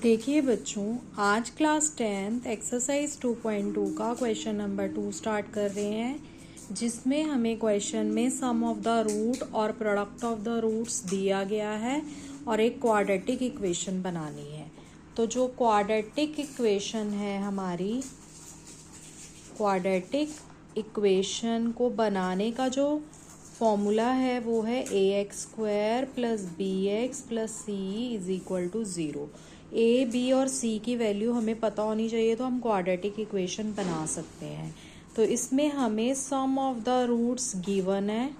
देखिए बच्चों, आज क्लास 10th एक्सरसाइज 2.2 का क्वेश्चन नंबर 2 स्टार्ट कर रहे हैं, जिसमें हमें क्वेश्चन में सम ऑफ द रूट और प्रोडक्ट ऑफ द रूट्स दिया गया है और एक क्वाड्रेटिक इक्वेशन बनानी है। तो जो क्वाड्रेटिक इक्वेशन है हमारी, क्वाड्रेटिक इक्वेशन को बनाने का जो फॉर्मूला है वो है ax² + bx + c = 0। ए, बी और सी की वैल्यू हमें पता होनी चाहिए तो हम क्वाड्रेटिक इक्वेशन बना सकते हैं। तो इसमें हमें सम ऑफ द रूट्स गिवन है,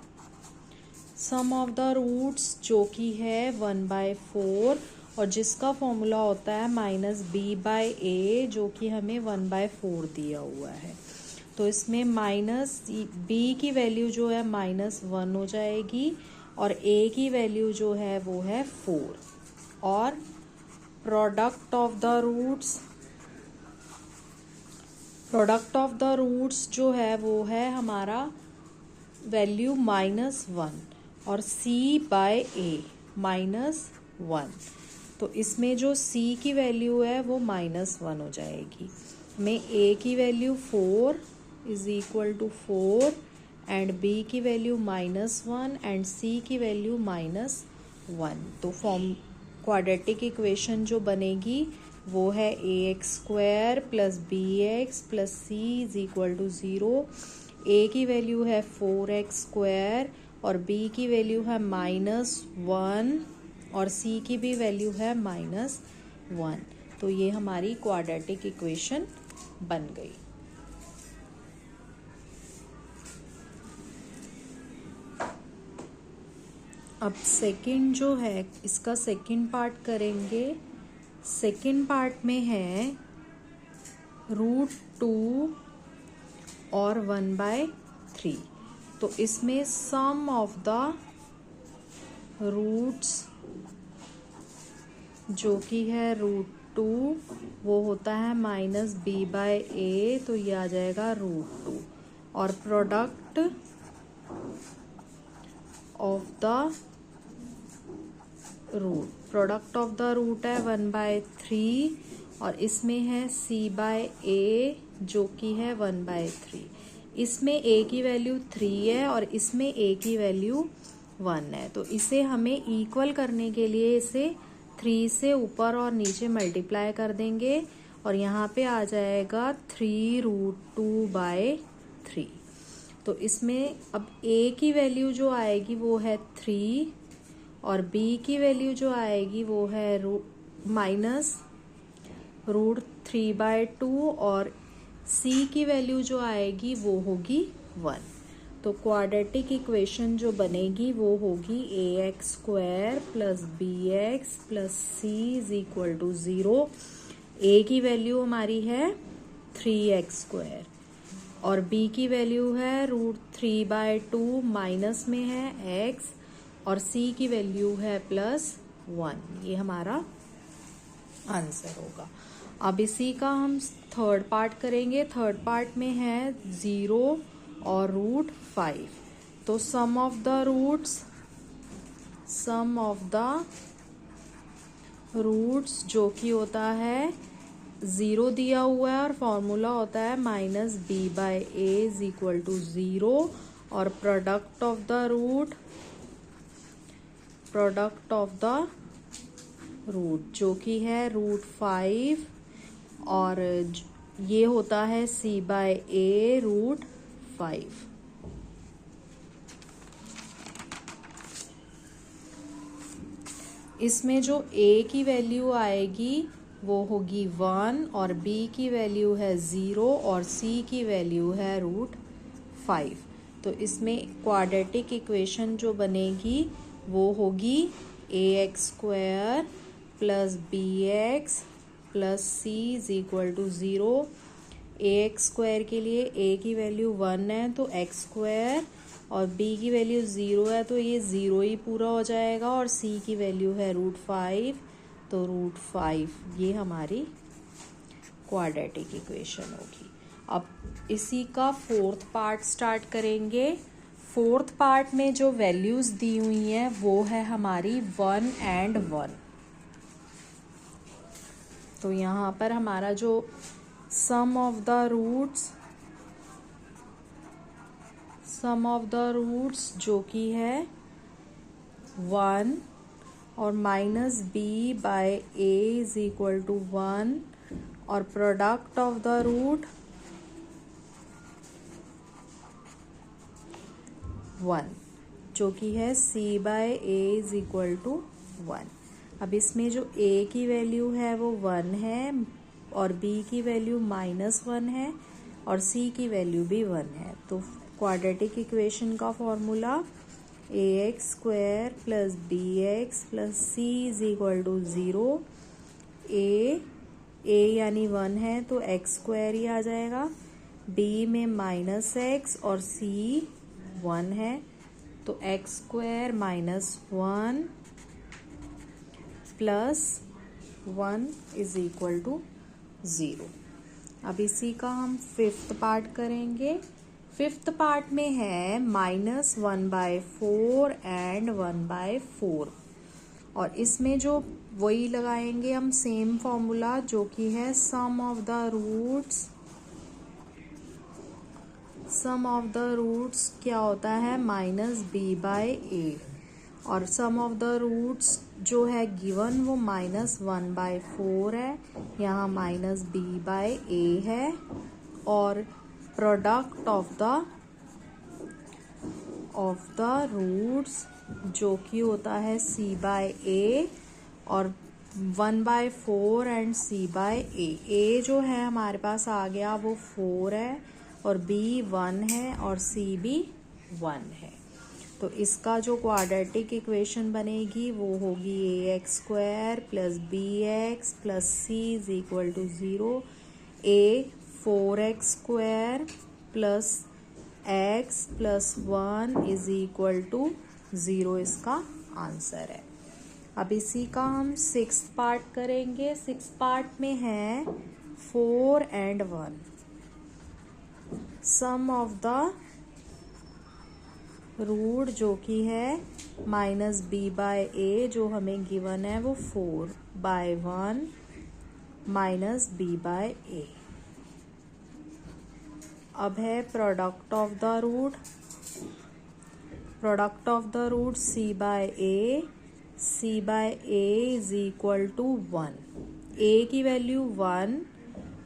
सम ऑफ द रूट्स जो कि है 1/4 और जिसका फॉर्मूला होता है -b/a, जो कि हमें 1/4 दिया हुआ है। तो इसमें b की वैल्यू जो है -1 हो जाएगी और a की वैल्यू जो है वो है 4 और प्रोडक्ट ऑफ द रूट्स जो है वो है हमारा वैल्यू -1 और c/a -1। तो इसमें जो c की वैल्यू है वो -1 हो जाएगी। हमें a की वैल्यू 4 = 4 एंड b की वैल्यू -1 एंड c की वैल्यू -1। तो क्वाड्रेटिक इक्वेशन जो बनेगी वो है ax² + bx + c = 0। a की वैल्यू है 4x² और b की वैल्यू है -1 और c की भी वैल्यू है -1। तो ये हमारी क्वाड्रेटिक इक्वेशन बन गई। अब सेकंड जो है, इसका सेकंड पार्ट करेंगे। सेकंड पार्ट में है √2 और 1/3। तो इसमें सम ऑफ द रूट्स जो कि है √2 वो होता है -b/a, तो ये आ जाएगा √2 और प्रोडक्ट ऑफ द रूट है 1/3 और इसमें है c/a जो कि है 1/3। इसमें a की वैल्यू 3 है और इसमें a की वैल्यू 1 है। तो इसे हमें इक्वल करने के लिए इसे 3 से ऊपर और नीचे मल्टीप्लाई कर देंगे और यहाँ पे आ जाएगा 3√2/3। तो इसमें अब a की वैल्यू जो आएगी वो है 3 और b की वैल्यू जो आएगी वो है -√3/2 और c की वैल्यू जो आएगी वो होगी 1। तो क्वाड्रेटिक इक्वेशन जो बनेगी वो होगी ax² + bx + c = 0। a की वैल्यू हमारी है 3x² और b की वैल्यू है √3/2 माइनस में है x और c की वैल्यू है +1। ये हमारा आंसर होगा। अब इसी का हम थर्ड पार्ट करेंगे। थर्ड पार्ट में है 0 और √5। तो सम ऑफ द रूट्स जो कि होता है 0 दिया हुआ है और फॉर्मूला होता है -b/a = 0 और प्रोडक्ट ऑफ द रूट जो कि है √5 और ये होता है c/a √5। इसमें जो a की वैल्यू आएगी वो होगी 1 और b की वैल्यू है 0 और c की वैल्यू है √5। तो इसमें क्वाड्रेटिक इक्वेशन जो बनेगी वो होगी ax² + bx + c = 0। ax² के लिए a की वैल्यू 1 है तो x² और b की वैल्यू 0 है तो ये 0 ही पूरा हो जाएगा और c की वैल्यू है √5 तो √5 ये हमारी क्वाड्रेटिक इक्वेशन होगी। अब इसी का फोर्थ पार्ट स्टार्ट करेंगे। फोर्थ पार्ट में जो वैल्यूज़ दी हुई हैं वो है हमारी 1 और 1। तो यहाँ पर हमारा जो सम ऑफ द रूट्स जो कि है 1 और minus b by A is equal to 1 और प्रोडक्ट ऑफ द रूट 1 जो कि है C by A is equal to 1। अब इसमें जो a की वैल्यू है वो 1 है और b की वैल्यू -1 है और c की वैल्यू भी 1 है। तो क्वाड्रेटिक इक्वेशन का formula ax² plus bx plus c is equal to 0। a यानी 1 है तो x² ही आ जाएगा, b में -x और c 1 है तो x² -1 plus 1 is equal to 0। अब इसी का हम 5th पार्ट करेंगे। 5th पार्ट में है -1/4 एंड 1/4 और इसमें जो वही लगाएंगे हम सेम फॉर्मूला जो कि है सम ऑफ द रूट्स क्या होता है -b/a और सम ऑफ द रूट्स जो है गिवन वो -1/4 है, यहाँ -b/a है और प्रोडक्ट ऑफ द रूट्स जो कि होता है c/a और 1/4 एंड c/a। a जो है हमारे पास आ गया वो 4 है और b 1 है और c भी 1 है। तो इसका जो क्वाड्रेटिक इक्वेशन बनेगी वो होगी ax² plus bx plus c is equal to 0। a 4x² plus x plus 1 is equal to 0 इसका आंसर है। अब इसी का हम 6th पार्ट करेंगे। 6th पार्ट में है 4 and 1। Sum of the root जो कि है -b/a जो हमें गिवन है वो 4/1 -b/a। अब है product of the root c/a is equal to 1। a की वैल्यू 1,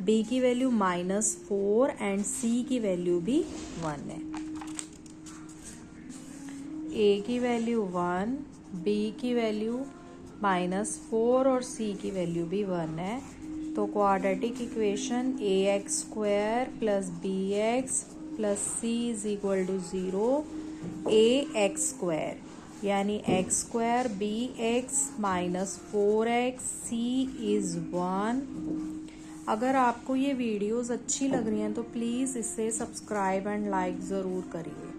b की वैल्यू -4 एंड c की वैल्यू भी 1 है। a की वैल्यू 1, b की वैल्यू -4 और c की वैल्यू भी 1 है। तो quadratic equation ax² plus bx plus c is equal to 0। ax² यानी x² bx -4x c is 1। अगर आपको ये वीडियोस अच्छी लग रही हैं तो प्लीज़ इसे सब्सक्राइब एंड लाइक ज़रूर करिए।